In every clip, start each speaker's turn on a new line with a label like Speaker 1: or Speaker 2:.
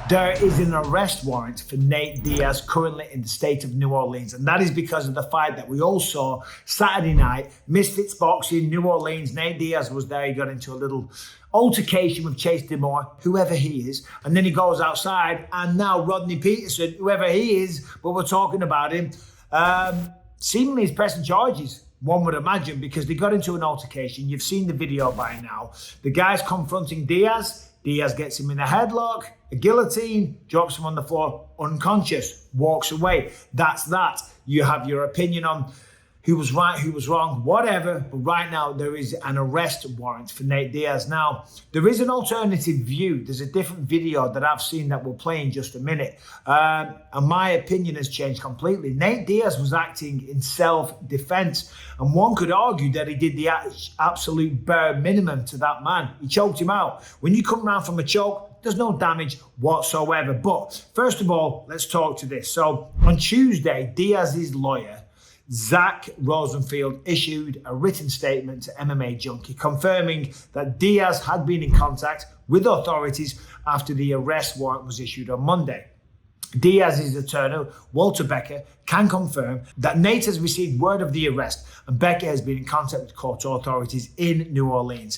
Speaker 1: There is an arrest warrant for Nate Diaz currently in the state of New Orleans, and that is because of the fight that we all saw Saturday night, Misfits Boxing, New Orleans. Nate Diaz was there. He got into a little altercation with Chase Demore, whoever he is, and then he goes outside, and now Rodney Petersen, whoever he is, but we're talking about him, seemingly is pressing charges. One would imagine, because they got into an altercation. You've seen the video by now. The guy's confronting Diaz. Diaz gets him in a headlock, a guillotine, drops him on the floor, unconscious, walks away. That's that. You have your opinion on who was right, who was wrong, whatever. But right now, there is an arrest warrant for Nate Diaz. Now, there is an alternative view. There's a different video that I've seen that we'll play in just a minute. And my opinion has changed completely. Nate Diaz was acting in self-defense. And one could argue that he did the absolute bare minimum to that man. He choked him out. When you come around from a choke, there's no damage whatsoever. But first of all, let's talk to this. So on Tuesday, Diaz's lawyer, Zach Rosenfield, issued a written statement to MMA Junkie confirming that Diaz had been in contact with authorities after the arrest warrant was issued on Monday. Diaz's attorney, Walter Becker, can confirm that Nate has received word of the arrest and Becker has been in contact with court authorities in New Orleans.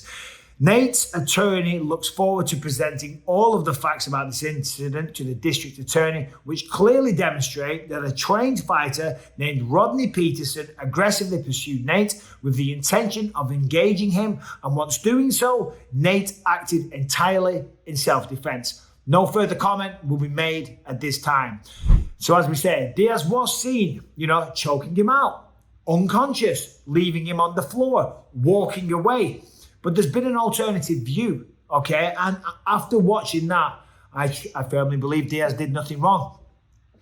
Speaker 1: Nate's attorney looks forward to presenting all of the facts about this incident to the district attorney, which clearly demonstrate that a trained fighter named Rodney Petersen aggressively pursued Nate with the intention of engaging him, and once doing so, Nate acted entirely in self-defense. No further comment will be made at this time. So as we said, Diaz was seen, choking him out, unconscious, leaving him on the floor, walking away. But there's been an alternative view, okay? And after watching that, I firmly believe Diaz did nothing wrong.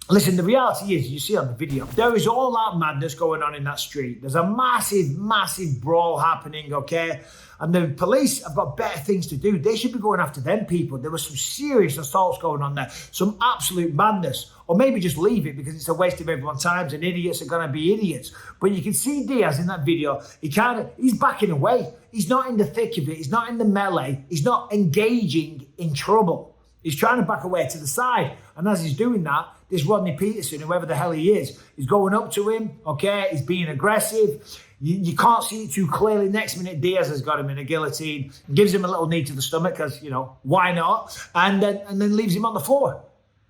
Speaker 1: Listen, the reality is, you see on the video, there is all that madness going on in that street. There's a massive, massive brawl happening, okay? And the police have got better things to do. They should be going after them people. There was some serious assaults going on there, some absolute madness. Or maybe just leave it because it's a waste of everyone's time and idiots are going to be idiots. But you can see Diaz in that video, he's backing away. He's not in the thick of it. He's not in the melee. He's not engaging in trouble. He's trying to back away to the side. And as he's doing that, this Rodney Petersen, whoever the hell he is going up to him, okay? He's being aggressive. You can't see it too clearly. Next minute, Diaz has got him in a guillotine, gives him a little knee to the stomach because, why not? And then leaves him on the floor.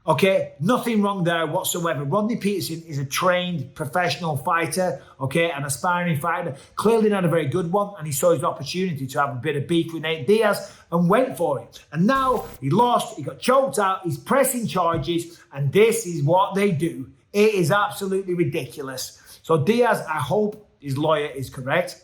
Speaker 1: Okay, nothing wrong there whatsoever. Rodney Petersen is a trained professional fighter, okay, an aspiring fighter. Clearly not a very good one, and he saw his opportunity to have a bit of beef with Nate Diaz and went for it. And now he lost, he got choked out, he's pressing charges, and this is what they do. It is absolutely ridiculous. So Diaz, I hope his lawyer is correct.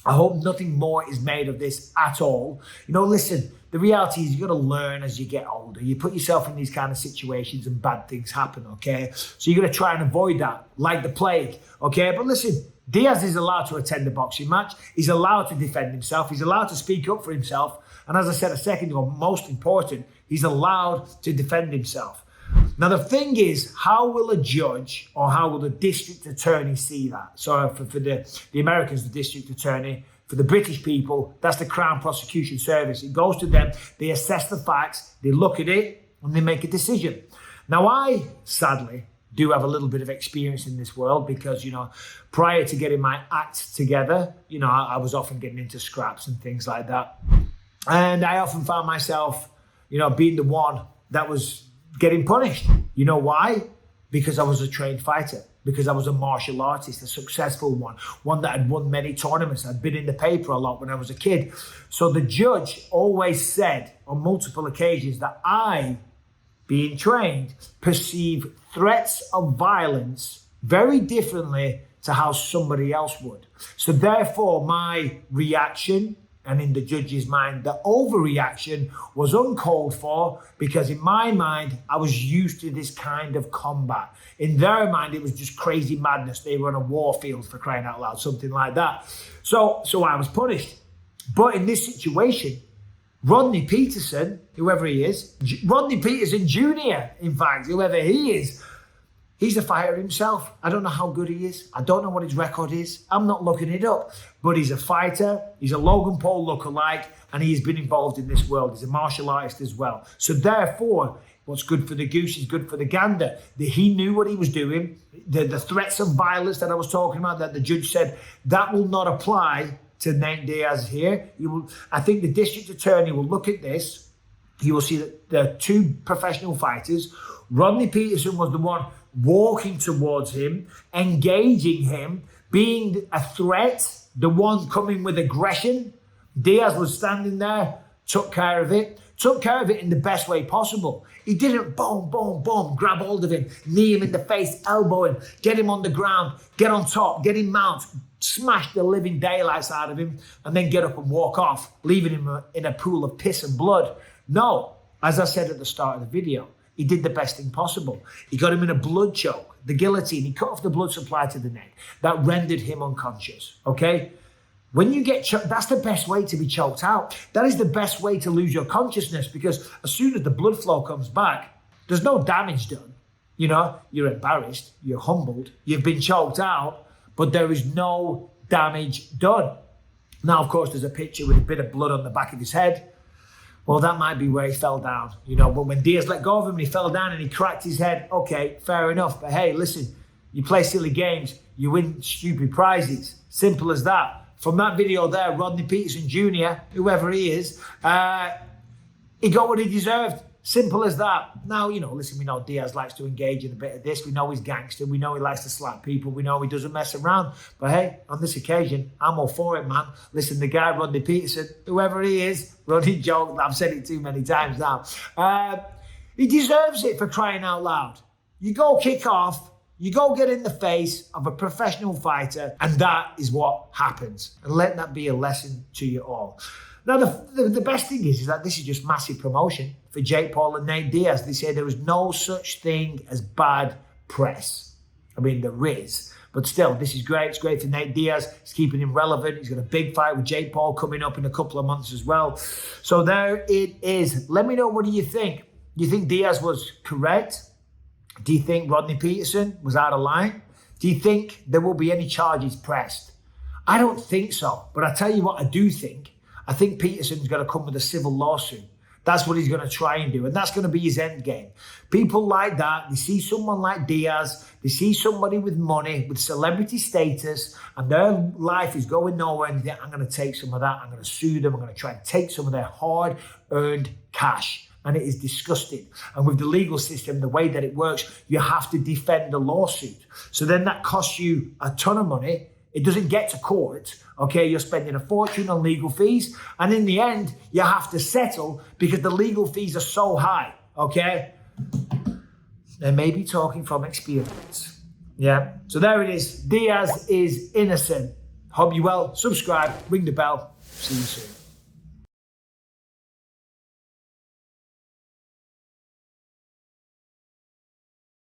Speaker 1: I hope nothing more is made of this at all. Listen, the reality is you've got to learn as you get older. You put yourself in these kind of situations and bad things happen, okay? So you're going to try and avoid that like the plague, okay? But listen, Diaz is allowed to attend a boxing match. He's allowed to defend himself. He's allowed to speak up for himself. And as I said a second ago, most important, he's allowed to defend himself. Now, the thing is, how will a judge or how will the district attorney see that? So for the Americans, the district attorney, for the British people, that's the Crown Prosecution Service. It goes to them, they assess the facts, they look at it, and they make a decision. Now, I, sadly, do have a little bit of experience in this world because, prior to getting my act together, I was often getting into scraps and things like that. And I often found myself, being the one that was getting punished. You know why? Because I was a trained fighter, because I was a martial artist, a successful one that had won many tournaments. I'd been in the paper a lot when I was a kid. So the judge always said on multiple occasions that I, being trained, perceive threats of violence very differently to how somebody else would. So therefore, my reaction, and in the judge's mind, the overreaction was uncalled for because in my mind, I was used to this kind of combat. In their mind, it was just crazy madness. They were on a war field, for crying out loud, something like that. So I was punished. But in this situation, Rodney Petersen, whoever he is, Rodney Petersen Jr., in fact, whoever he is, He's a fighter himself. I don't know how good he is. I don't know what his record is. I'm not looking it up. But he's a fighter. He's a Logan Paul lookalike. And he's been involved in this world. He's a martial artist as well. So therefore, what's good for the goose is good for the gander. He knew what he was doing. The threats of violence that I was talking about, that the judge said, that will not apply to Nate Diaz here. I think the district attorney will look at this. He will see that there are two professional fighters. Rodney Petersen was the one walking towards him, engaging him, being a threat, the one coming with aggression. Diaz was standing there, took care of it in the best way possible. He didn't boom, boom, boom, grab hold of him, knee him in the face, elbow him, get him on the ground, get on top, get him mount, smash the living daylights out of him, and then get up and walk off, leaving him in a pool of piss and blood. No, as I said at the start of the video, he did the best thing possible. He got him in a blood choke, the guillotine. He cut off the blood supply to the neck. That rendered him unconscious, okay? When you get choked, that's the best way to be choked out. That is the best way to lose your consciousness, because as soon as the blood flow comes back, there's no damage done. You know, you're embarrassed, you're humbled, you've been choked out, but there is no damage done. Now, of course, there's a picture with a bit of blood on the back of his head. Well, that might be where he fell down, you know, but when Diaz let go of him and he fell down and he cracked his head, okay, fair enough. But hey, listen, you play silly games, you win stupid prizes. Simple as that. From that video there, Rodney Petersen Jr., whoever he is, he got what he deserved. Simple as that. Now, you know, listen, we know Diaz likes to engage in a bit of this. We know he's gangster. We know he likes to slap people. We know he doesn't mess around. But hey, on this occasion, I'm all for it, man. Listen, the guy, Rodney Petersen, whoever he is, running joke, I've said it too many times now. He deserves it, for crying out loud. You go kick off. You go get in the face of a professional fighter, and that is what happens. And let that be a lesson to you all. Now, the best thing is that this is just massive promotion for Jake Paul and Nate Diaz. They say there is no such thing as bad press. I mean, there is. But still, this is great. It's great for Nate Diaz. It's keeping him relevant. He's got a big fight with Jake Paul coming up in a couple of months as well. So there it is. Let me know, what do you think? Do you think Diaz was correct? Do you think Rodney Petersen was out of line? Do you think there will be any charges pressed? I don't think so. But I tell you what I do think. I think Petersen's going to come with a civil lawsuit. That's what he's going to try and do. And that's going to be his end game. People like that, they see someone like Diaz, they see somebody with money, with celebrity status, and their life is going nowhere, and they think, I'm going to take some of that. I'm going to sue them. I'm going to try and take some of their hard-earned cash. And it is disgusting. And with the legal system, the way that it works, you have to defend the lawsuit. So then that costs you a ton of money. It doesn't get to court. Okay, you're spending a fortune on legal fees. And in the end, you have to settle because the legal fees are so high. Okay? They may be talking from experience. Yeah. So there it is. Diaz is innocent. Hope you well. Subscribe. Ring the bell. See you soon.